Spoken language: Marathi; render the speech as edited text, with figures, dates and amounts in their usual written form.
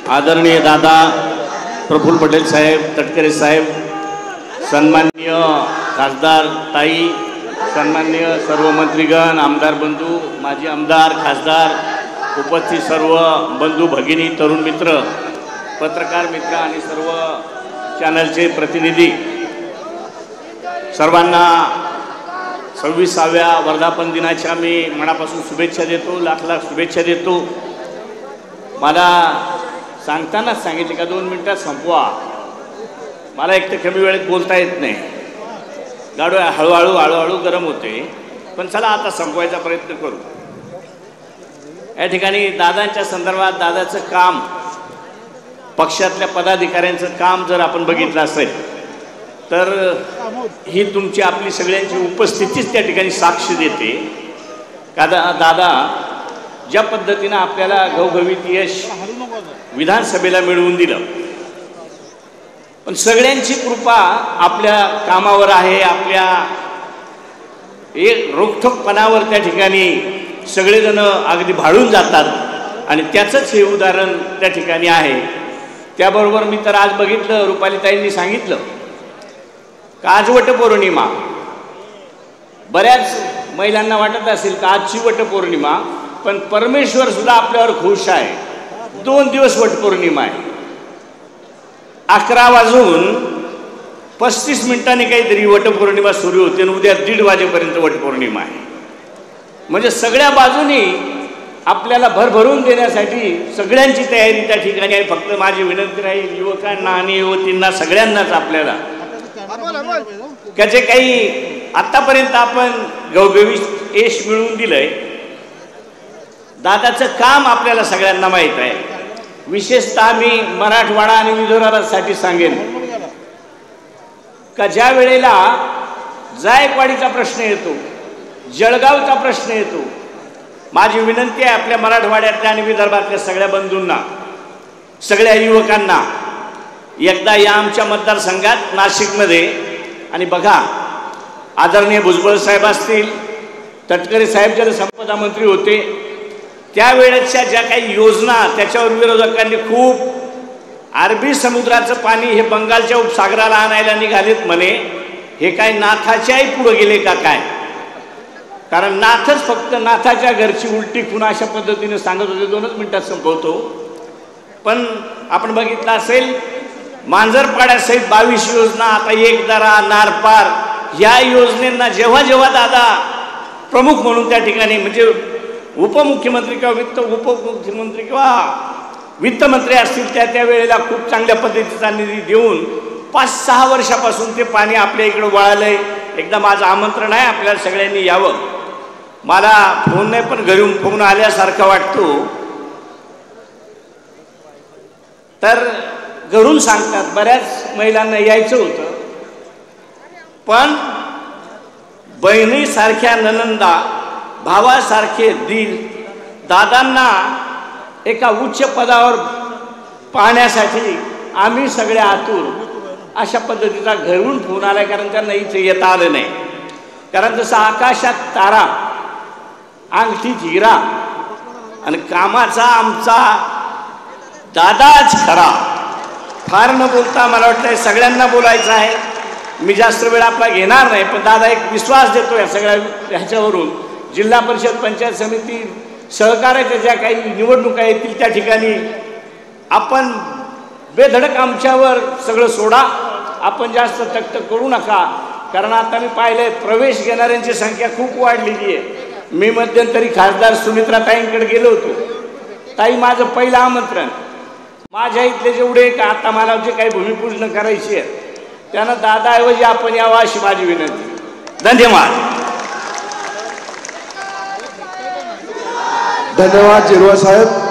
आदरणीय दादा प्रफुल्ल पटेल साहेब, तटकरे साहेब, सन्माननीय खासदार ताई, सन्माननीय सर्व मंत्रीगण, आमदार बंधू, माजी आमदार, खासदार, उपस्थित सर्व बंधू भगिनी, तरुण मित्र, पत्रकार मित्र आणि सर्व चॅनलचे प्रतिनिधी, सर्वांना 26व्या वर्धापन दिनाच्या मी मनापासून शुभेच्छा देतो, लाख लाख शुभेच्छा देतो। मला सांगतानाच सांगितले का 2 मिनिटात संपवा, मला एक तर कमी वेळेत बोलता येत नाही, गाडो हळूहळू गरम होते, पण चला आता संपवायचा प्रयत्न करू। या ठिकाणी दादांच्या संदर्भात दादाचं काम, पक्षातल्या पदाधिकाऱ्यांचं काम जर आपण बघितलं असेल तर ही तुमची आपली सगळ्यांची उपस्थितीच त्या ठिकाणी साक्ष देते का दादा ज्या पद्धतीनं आपल्याला घवघवीत यश विधानसभेला मिळवून दिलं, पण सगळ्यांची कृपा आपल्या कामावर आहे, आपल्या एक रोखठोकपणावर त्या ठिकाणी सगळेजण अगदी भाळून जातात आणि त्याचंच हे उदाहरण त्या ठिकाणी आहे। त्याबरोबर मी तर आज बघितलं, रुपालीताईंनी सांगितलं का आज वटपौर्णिमा, बऱ्याच महिलांना वाटत असेल का आजची वटपौर्णिमा, पण परमेश्वर सुद्धा आपल्यावर खुश आहे। 2 दिवस वटपौर्णिमा आहे, 11 वाजून 35 मिनिटांनी काहीतरी वटपौर्णिमा सुरू होते आणि उद्या 1:30 वाजेपर्यंत वटपौर्णिमा आहे। म्हणजे सगळ्या बाजूनी आपल्याला भरभरून देण्यासाठी सगळ्यांची तयारी त्या ठिकाणी आहे। फक्त माझी विनंती राहील युवकांना आणि युवतींना सगळ्यांनाच आपल्याला त्याचे काही आतापर्यंत आपण घवघवीत यश मिळवून दिलंय, दादाचं काम आपल्याला सगळ्यांना माहीत आहे। विशेषतः मी मराठवाडा आणि विदर्भासाठी सांगेन का ज्या वेळेला जायकवाडीचा प्रश्न येतो, जळगावचा प्रश्न येतो, माझी विनंती आहे आपल्या मराठवाड्यातल्या आणि विदर्भातल्या सगळ्या बंधूंना, सगळ्या युवकांना, एकदा या आमच्या मतदारसंघात नाशिकमध्ये आणि बघा, आदरणीय भुजबळ साहेब असतील, तटकरे साहेब जलसंपदा मंत्री होते, त्यावेळेच्या ज्या काही योजना त्याच्यावर विरोधकांनी खूप अरबी समुद्राचं पाणी हे बंगालच्या उपसागराला आणायला निघालेत म्हणे, हे काय नाथाच्याही पुढे गेले का काय? कारण नाथच फक्त नाथाच्या घरची उलटी खून अशा पद्धतीने सांगत होते। 2च मिनिटात संपवतो। पण आपण बघितलं असेल मांजरपाड्यासहित 22 योजना, आता एक दरा, नारपार या योजनेंना जेव्हा जेव्हा दादा प्रमुख म्हणून त्या ठिकाणी म्हणजे उपमुख्यमंत्री किंवा उपमुख्यमंत्री किंवा वित्तमंत्री असतील त्या वेळेला खूप चांगल्या पद्धतीचा निधी देऊन 5-6 वर्षापासून ते पाणी आपल्या इकडे वळालंय। एकदा माझं आमंत्रण आहे आपल्याला सगळ्यांनी यावं। मला फोन नाही पण घरून फोन आल्यासारखा वाटतो, तर घरून सांगतात बऱ्याच महिलांना यायचं होतं, पण बहिणीसारख्या ननंदा, भावासारखे दीर दादांना एका उच्च पदावर पाहण्यासाठी आम्ही सगळे आतुर, अशा पद्धतीचा घरून फोन आलाय। कारण त्यांना इथे येता आलं नाही, कारण जसं आकाशात तारा, अंगठीत हिरा आणि कामाचा आमचा दादाच खरा। फार न बोलता मला वाटतं सगळ्यांना बोलायचं आहे, मी जास्त वेळ आपला घेणार नाही, पण दादा एक विश्वास देतो या सगळ्या ह्याच्यावरून, जिल्हा परिषद, पंचायत समिती, सहकार्याच्या ज्या काही निवडणुका येतील त्या ठिकाणी आपण बेधडक आमच्यावर सगळं सोडा, आपण जास्त तक्त करू नका। कारण आता मी पाहिलंय प्रवेश घेणाऱ्यांची संख्या खूप वाढलेली आहे। मी मध्यंतरी खासदार सुमित्राताईंकडे गेलो होतो, ताई माझं पहिलं आमंत्रण, माझ्या इथले जेवढे का आता मला जे काही भूमिपूजन करायची आहे त्यांना दादाऐवजी आपण यावं अशी माझी विनंती। धन्यवाद। धन्यवाद जिरवा साहेब।